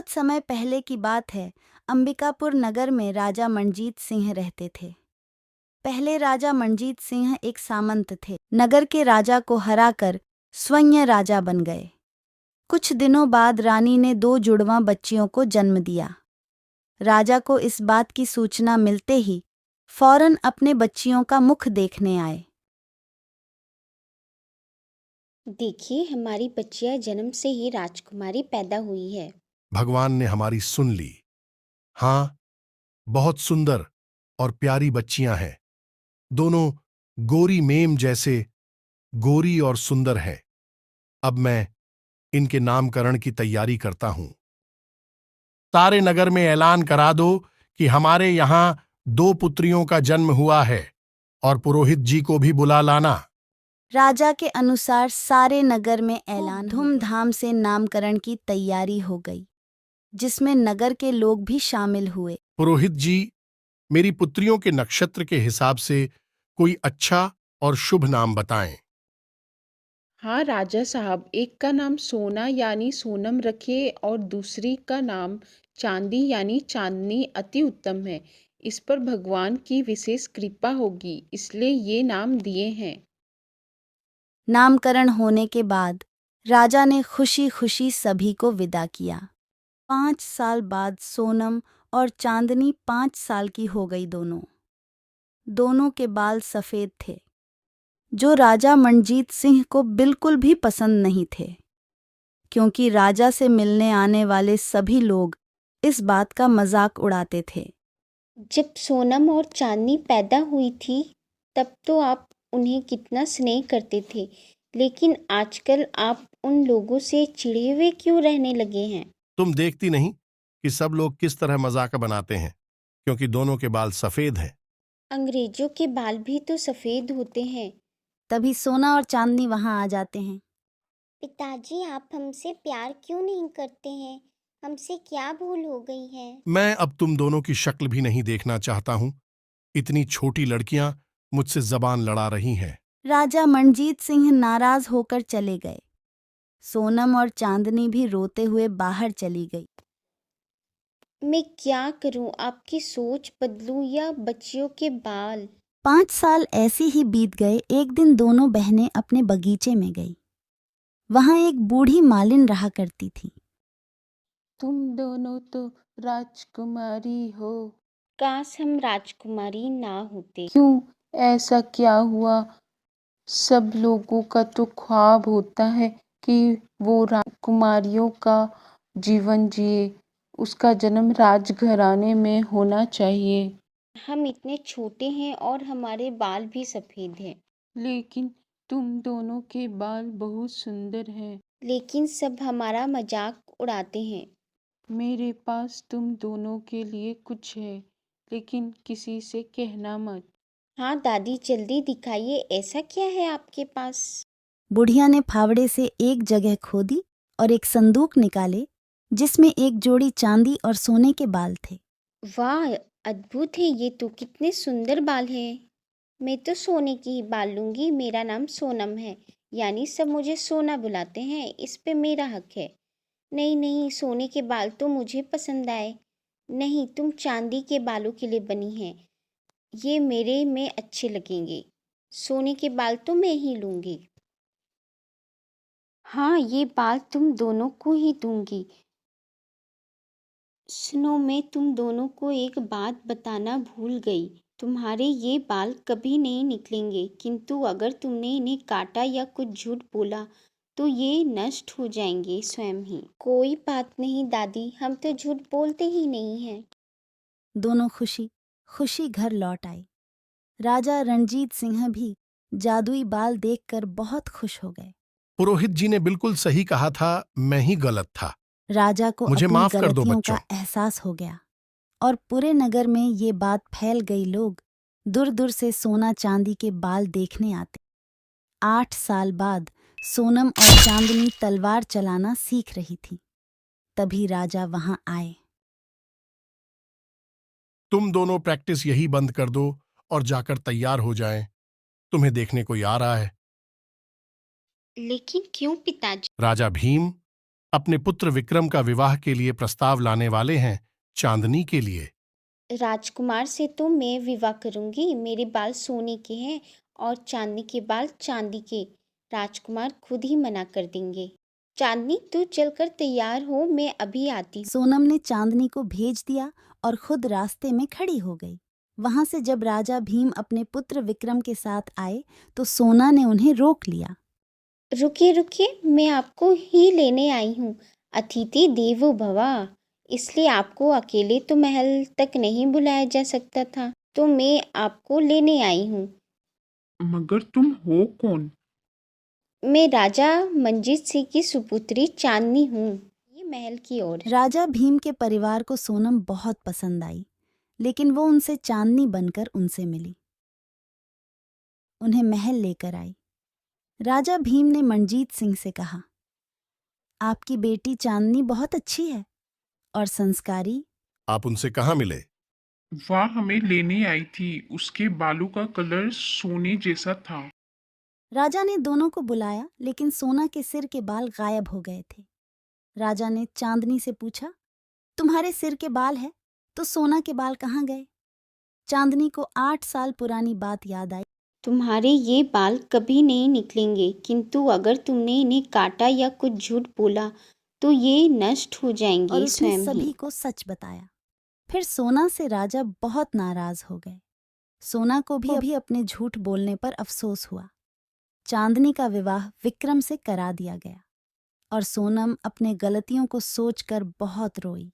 बहुत समय पहले की बात है। अंबिकापुर नगर में राजा मनजीत सिंह रहते थे। पहले राजा मनजीत सिंह एक सामंत थे। नगर के राजा को हराकर स्वयं राजा बन गए। कुछ दिनों बाद रानी ने 2 जुड़वां बच्चियों को जन्म दिया। राजा को इस बात की सूचना मिलते ही फौरन अपने बच्चियों का मुख देखने आए। देखिए, हमारी बच्चियां जन्म से ही राजकुमारी पैदा हुई है। भगवान ने हमारी सुन ली। हाँ, बहुत सुंदर और प्यारी बच्चियां हैं। दोनों गोरी मेम जैसे गोरी और सुंदर हैं। अब मैं इनके नामकरण की तैयारी करता हूं। सारे नगर में ऐलान करा दो कि हमारे यहां 2 पुत्रियों का जन्म हुआ है और पुरोहित जी को भी बुला लाना। राजा के अनुसार सारे नगर में ऐलान धूमधाम से नामकरण की तैयारी हो गई, जिसमें नगर के लोग भी शामिल हुए। पुरोहित जी, मेरी पुत्रियों के नक्षत्र के हिसाब से कोई अच्छा और शुभ नाम बताएं। हाँ राजा साहब, एक का नाम सोना यानी सोनम रखिए और दूसरी का नाम चांदी यानी चांदनी अति उत्तम है। इस पर भगवान की विशेष कृपा होगी, इसलिए ये नाम दिए हैं। नामकरण होने के बाद राजा ने खुशी खुशी सभी को विदा किया। 5 साल बाद सोनम और चांदनी 5 साल की हो गई। दोनों के बाल सफेद थे, जो राजा मनजीत सिंह को बिल्कुल भी पसंद नहीं थे, क्योंकि राजा से मिलने आने वाले सभी लोग इस बात का मजाक उड़ाते थे। जब सोनम और चांदनी पैदा हुई थी, तब तो आप उन्हें कितना स्नेह करते थे, लेकिन आजकल आप उन लोगों से चिढ़े हुए क्यों रहने लगे हैं? तुम देखती नहीं कि सब लोग किस तरह मजाक बनाते हैं, क्योंकि दोनों के बाल सफेद हैं। अंग्रेजों के बाल भी तो सफेद होते हैं। तभी सोना और चांदनी वहां आ जाते हैं। पिताजी, आप हमसे प्यार क्यों नहीं करते हैं? हमसे क्या भूल हो गई है? मैं अब तुम दोनों की शक्ल भी नहीं देखना चाहता हूं। इतनी छोटी लड़कियां मुझसे जबान लड़ा रही हैं। राजा मनजीत सिंह नाराज होकर चले गए। सोनम और चांदनी भी रोते हुए बाहर चली गई। मैं क्या करूं? आपकी सोच बदलूं या बच्चियों के बाल? 5 साल ऐसे ही बीत गए। एक दिन दोनों बहनें अपने बगीचे में गई। वहां एक बूढ़ी मालिन रहा करती थी। तुम दोनों तो राजकुमारी हो। काश हम राजकुमारी ना होते। क्यों ऐसा क्या हुआ? सब लोगों का तो ख्वाब होता है कि वो राजकुमारियों का जीवन जिए, उसका जन्म राजघराने में होना चाहिए। हम इतने छोटे हैं और हमारे बाल भी सफेद हैं। लेकिन तुम दोनों के बाल बहुत सुंदर हैं। लेकिन सब हमारा मजाक उड़ाते हैं। मेरे पास तुम दोनों के लिए कुछ है, लेकिन किसी से कहना मत। हाँ दादी, जल्दी दिखाइए, ऐसा क्या है आपके पास? बुढ़िया ने फावड़े से एक जगह खोदी और एक संदूक निकाले, जिसमें एक जोड़ी चांदी और सोने के बाल थे। वाह, अद्भुत है, ये तो कितने सुंदर बाल हैं। मैं तो सोने की ही बाल लूंगी। मेरा नाम सोनम है, यानी सब मुझे सोना बुलाते हैं, इस पे मेरा हक है। नहीं नहीं, सोने के बाल तो मुझे पसंद आए। नहीं, तुम चांदी के बालों के लिए बनी हैं, ये मेरे में अच्छे लगेंगे। सोने के बाल तो मैं ही लूंगी। हाँ, ये बाल तुम दोनों को ही दूंगी। सुनो, मैं तुम दोनों को एक बात बताना भूल गई। तुम्हारे ये बाल कभी नहीं निकलेंगे, किंतु अगर तुमने इन्हें काटा या कुछ झूठ बोला तो ये नष्ट हो जाएंगे स्वयं ही। कोई बात नहीं दादी, हम तो झूठ बोलते ही नहीं हैं। दोनों खुशी खुशी घर लौट आई। राजा रणजीत सिंह भी जादुई बाल देखकर बहुत खुश हो गए। पुरोहित जी ने बिल्कुल सही कहा था, मैं ही गलत था। राजा को मुझे अपनी माफ कर दो गलतियों बच्चों। का एहसास हो गया और पूरे नगर में ये बात फैल गई। लोग दूर दूर से सोना चांदी के बाल देखने आते। 8 साल बाद सोनम और चांदनी तलवार चलाना सीख रही थी। तभी राजा वहां आए। तुम दोनों प्रैक्टिस यही बंद कर दो और जाकर तैयार हो जाएं। तुम्हें देखने कोई आ रहा है। लेकिन क्यों पिताजी? राजा भीम अपने पुत्र विक्रम का विवाह के लिए प्रस्ताव लाने वाले हैं चांदनी के लिए। राजकुमार से तो मैं विवाह करूंगी, मेरे बाल सोने के हैं और चांदनी के बाल चांदी के। राजकुमार खुद ही मना कर देंगे। चांदनी तू चलकर तैयार हो, मैं अभी आती हूँ। सोनम ने चांदनी को भेज दिया और खुद रास्ते में खड़ी हो गई। वहां से जब राजा भीम अपने पुत्र विक्रम के साथ आए तो सोना ने उन्हें रोक लिया। रुकिए रुकिए, मैं आपको ही लेने आई हूँ। अतिथि देवो भव, इसलिए आपको अकेले तो महल तक नहीं बुलाया जा सकता था, तो मैं आपको लेने आई हूँ। मगर तुम हो कौन? मैं राजा मंजीत सिंह की सुपुत्री चांदनी हूँ। ये महल की ओर। राजा भीम के परिवार को सोनम बहुत पसंद आई, लेकिन वो उनसे चांदनी बनकर उनसे मिली, उन्हें महल लेकर आई। राजा भीम ने मंजीत सिंह से कहा, आपकी बेटी चांदनी बहुत अच्छी है और संस्कारी। आप उनसे कहाँ मिले? वह हमें लेने आई थी, उसके बालों का कलर सोने जैसा था। राजा ने दोनों को बुलाया, लेकिन सोना के सिर के बाल गायब हो गए थे। राजा ने चांदनी से पूछा, तुम्हारे सिर के बाल है तो सोना के बाल कहाँ गए? चांदनी को 8 साल पुरानी बात याद आई। तुम्हारे ये बाल कभी नहीं निकलेंगे, किंतु अगर तुमने इन्हें काटा या कुछ झूठ बोला तो ये नष्ट हो और जाएंगे उसने स्वयं सभी ही। को सच बताया। फिर सोना से राजा बहुत नाराज हो गए। सोना को भी अपने झूठ बोलने पर अफसोस हुआ। चांदनी का विवाह विक्रम से करा दिया गया और सोनम अपने गलतियों को सोचकर बहुत रोई।